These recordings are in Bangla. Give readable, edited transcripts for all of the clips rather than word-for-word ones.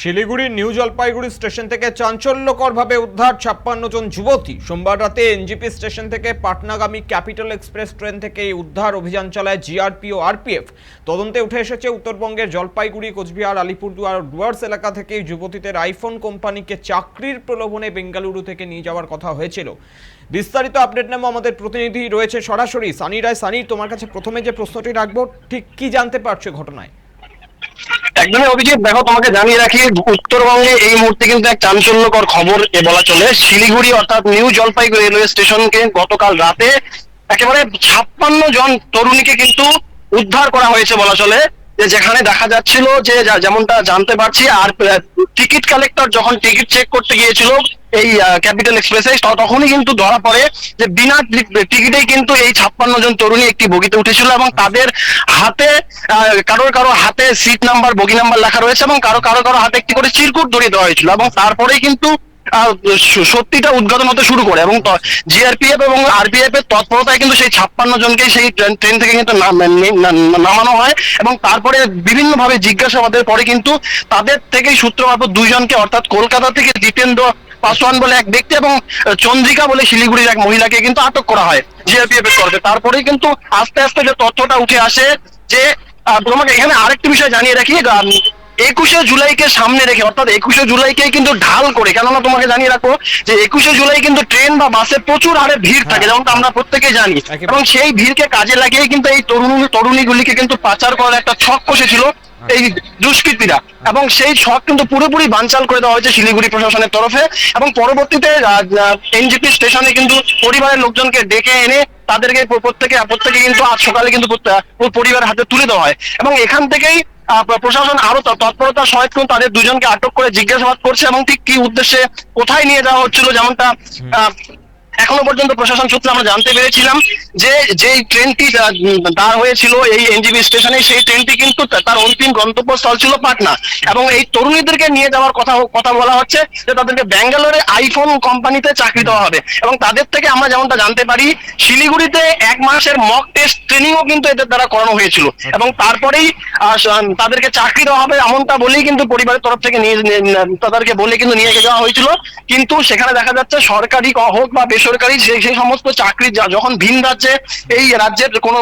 শিলিগুড়ির নিউ জলপাইগুড়ি স্টেশন থেকে চাঞ্চল্যকরভাবে উদ্ধার 56 জন যুবতী। সোমবার রাতে এনজিপি স্টেশন থেকে পাটনাগামী ক্যাপিটাল এক্সপ্রেস ট্রেন থেকে এই উদ্ধার অভিযান চালায় জিআরপি ও আরপিএফ। তদন্তে উঠে এসেছে উত্তরবঙ্গের জলপাইগুড়ি, কোচবিহার, আলিপুরদুয়ার ডুয়ার্স এলাকা থেকে এই যুবতীদের আইফোন কোম্পানিকে চাকরির প্রলোভনে বেঙ্গালুরু থেকে নিয়ে যাওয়ার কথা হয়েছিল। বিস্তারিত আপডেট নেব আমাদের প্রতিনিধি রয়েছে সরাসরি সানি রায়। সানি, তোমার কাছে প্রথমে যে প্রশ্নটি রাখবো, ঠিক কি জানতে পারছো ঘটনায়? একদমই অভিজিৎ, দেখো তোমাকে জানিয়ে রাখি, উত্তরবঙ্গে এই মুহূর্তে কিন্তু এক চাঞ্চল্যকর খবর বলা চলে। শিলিগুড়ি অর্থাৎ নিউ জলপাইগুড়ি রেলওয়ে স্টেশনকে গতকাল রাতে একেবারে 56 জন তরুণীকে কিন্তু উদ্ধার করা হয়েছে বলা চলে। যেখানে দেখা যাচ্ছিল যে যেমনটা জানতে পারছি, আর টিকিট কালেক্টর যখন টিকিট চেক করতে গিয়েছিল এই ক্যাপিটাল এক্সপ্রেসে, তখনই কিন্তু ধরা পড়ে যে বিনা টিকিটেই কিন্তু এই 56 জন তরুণী একটি বগিতে উঠেছিল এবং তাদের হাতে কারো হাতে সিট নাম্বার, বগি নাম্বার লেখা রয়েছে এবং কারো হাতে একটি করে চিরকুট ধরিয়ে দেওয়া হয়েছিল এবং তারপরেই কিন্তু সত্যিটা উদ্ঘাটন হতে শুরু করে এবং জিআরপিএফ এবং আরপিএফ এর তৎপরতায় কিন্তু সেই 56 জনকে সেই ট্রেন থেকে কিন্তু নামানো হয় এবং তারপরে বিভিন্ন ভাবে জিজ্ঞাসাবাদের পরে কিন্তু তাদের থেকেই সূত্রমারফত দুইজনকে, অর্থাৎ কলকাতা থেকে জিতেন্দ্র পাসওয়ান বলে এক ব্যক্তি এবং চন্দ্রিকা বলে শিলিগুড়ির এক মহিলাকে কিন্তু আটক করা হয় জিআরপিএফ এর তরফে। তারপরেই কিন্তু আস্তে আস্তে যে তথ্যটা উঠে আসে যে তোমাকে এখানে আরেকটি বিষয় জানিয়ে রাখি, 21শে জুলাইকে সামনে রেখে, অর্থাৎ 21শে জুলাইকে কিন্তু ঢাল করে, কেননা তোমাকে জানিয়ে রাখো যে 21শে জুলাই কিন্তু ট্রেন বা বাসে প্রচুর হারে ভিড় থাকে, যেমনটা আমরা প্রত্যেকেই জানি, এবং সেই ভিড়কে কাজে লাগিয়ে কিন্তু এই তরুণীগুলিকে কিন্তু পাচার করার একটা ছক কষেছিল এই দুষ্কৃতীরা এবং সেই ছক কিন্তু পুরোপুরি বানচাল করে দেওয়া হয়েছে শিলিগুড়ি প্রশাসনের তরফে এবং পরবর্তীতে এনজিপি স্টেশনে কিন্তু পরিবারের লোকজনকে ডেকে এনে তাদেরকে প্রত্যেকে কিন্তু আজ সকালে কিন্তু পরিবারের হাতে তুলে দেওয়া হয় এবং এখান থেকেই প্রশাসন আরো তৎপরতার সহিত কিন্তু তাদের দুজনকে আটক করে জিজ্ঞাসাবাদ করছে এবং ঠিক কি উদ্দেশ্যে কোথায় নিয়ে যাওয়া হচ্ছিল, যেমনটা এখনো পর্যন্ত প্রশাসন সূত্রে আমরা জানতে পেরেছিলাম যে যেই ট্রেনটি দাঁড় হয়েছিল এই এনজিবি স্টেশনে, সেই ট্রেনটি কিন্তু তার অন্তিম গন্তব্যস্থল ছিল পাটনা এবং এই তরুণীদেরকে নিয়ে যাওয়ার কথা বলা হচ্ছে যে তাদেরকে ব্যাঙ্গালোরে আইফোন কোম্পানিতে চাকরি দেওয়া হবে এবং তাদের থেকে আমরা যেমনটা জানতে পারি শিলিগুড়িতে 1 মাসের মক টেস্ট ট্রেনিংও কিন্তু এদের দ্বারা করানো হয়েছিল এবং তারপরেই তাদেরকে চাকরি দেওয়া হবে এমনটা বলেই কিন্তু পরিবারের তরফ থেকে তাদেরকে বলে কিন্তু নিয়ে যাওয়া হয়েছিল। কিন্তু সেখানে দেখা যাচ্ছে সরকারি হোক বা বেসরকারি সেই সমস্ত চাকরি যখন ভিন রাজ্যে, এই রাজ্যের কোনো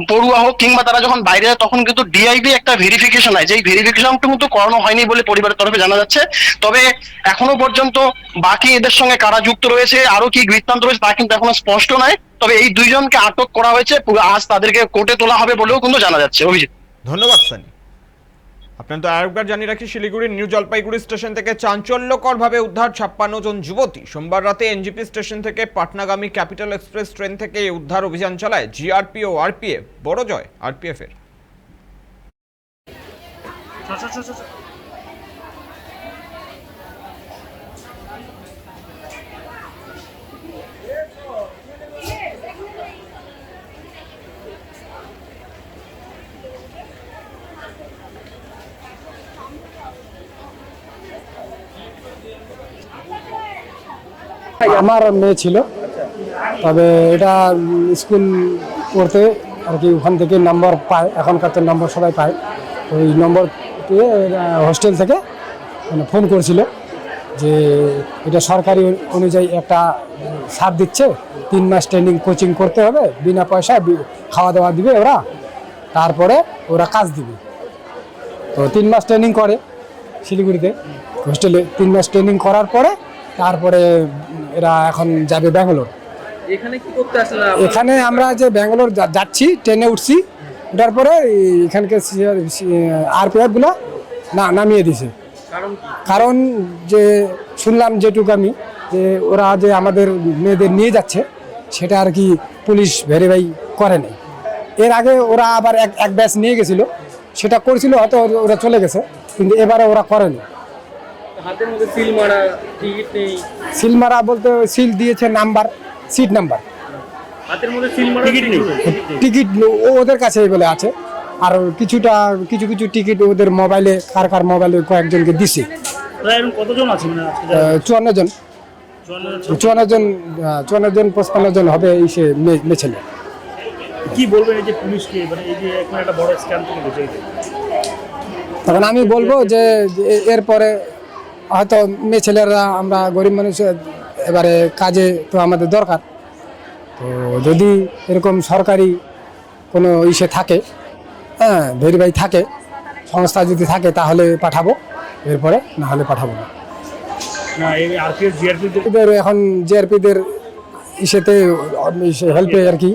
পড়ুয়া হোক কিংবা তারা যখন বাইরে যায়, তখন কিন্তু ডিআইবি একটা ভেরিফিকেশন হয়, যেই ভেরিফিকেশনটা কিন্তু করানো হয়নি বলে পরিবারের তরফে জানা যাচ্ছে। তবে এখনো পর্যন্ত বাকি এদের সঙ্গে কারা যুক্ত রয়েছে, আরো কি বৃত্তান্ত রয়েছে তা কিন্তু এখনো স্পষ্ট নয়। তবে এই দুইজনকে আটক করা হয়েছে, আজ তাদেরকে কোর্টে তোলা হবে বলেও কিন্তু জানা যাচ্ছে। অভিজিৎ, ধন্যবাদ সানি। আপনাদের আরেকবার জানিয়ে রাখি, শিলিগুড়ির নিউ জলপাইগুড়ি স্টেশন থেকে চাঞ্চল্যকরভাবে উদ্ধার 56 জন যুবতী। সোমবার রাতে এনজিপি স্টেশন থেকে পাটনাগামী ক্যাপিটাল এক্সপ্রেস ট্রেন থেকে এই উদ্ধার অভিযান চালায় জিআরপি ও আরপিএফ। বড় জয় আরপিএফ এর। আমার মেয়ে ছিল, তবে এটা স্কুল পড়তে আর কি ওখান থেকে নম্বর পায়, এখনকার তো নম্বর সবাই পায়, তো ওই নম্বর পেয়ে হোস্টেল থেকে মানে ফোন করেছিল যে এটা সরকারি অনুযায়ী একটা ছাড় দিচ্ছে, 3 মাস ট্রেনিং কোচিং করতে হবে, বিনা পয়সায় খাওয়া দাওয়া দিবে ওরা, তারপরে ওরা কাজ দিবে। তো 3 মাস ট্রেনিং করে শিলিগুড়িতে হোস্টেলে, 3 মাস ট্রেনিং করার পরে তারপরে এরা এখন যাবে ব্যাঙ্গালোর। এখানে কি করতে আসলে? এখানে আমরা যে ব্যাঙ্গালোর যাচ্ছি, ট্রেনে উঠছি, ওঠার পরে এখানকে আরপিএফ গুলো নামিয়ে দিছে। কারণ যে শুনলাম যেটুকু আমি, যে ওরা যে আমাদের মেয়েদের নিয়ে যাচ্ছে সেটা আর কি পুলিশ ভেরিফাই করে নাই। এর আগে ওরা আবার এক ব্যাচ নিয়ে গেছিল, সেটা করছিল, হয়তো ওরা চলে গেছে, কিন্তু এবারে ওরা করেনি। হাতের মধ্যে সিল মারা, টিকিট নেই। সিল মারা বলতে সিল দিয়েছে নাম্বার, সিট নাম্বার, হাতের মধ্যে সিল মারা, টিকিট নেই। টিকিট ওদের কাছে বলে আছে, আর কিছু টিকিট ওদের মোবাইলে, কার মোবাইলে কয়েকজনকে দিছে। কতজন আছে? 54 জন, 55 জন হবে এই সে মেয়ে ছেলে। কি বলবেন এই যে পুলিশকে, মানে এই যে এখন একটা বড় স্ক্যাম থেকে বেঁচে গেছে? তখন আমি বলবো যে এরপরে হয়তো মেয়ে ছেলেরা আমরা গরিব মানুষ, এবারে কাজে তো আমাদের দরকার। তো যদি এরকম সরকারি কোনো ইসে থাকে, হ্যাঁ ভেরিফাই থাকে, সংস্থা যদি থাকে তাহলে পাঠাবো, এরপরে না হলে পাঠাবো না। না এই আরপিএফ জিআরপি এদের এখন জিআরপিদের ইসেতে হেল্পে আর কি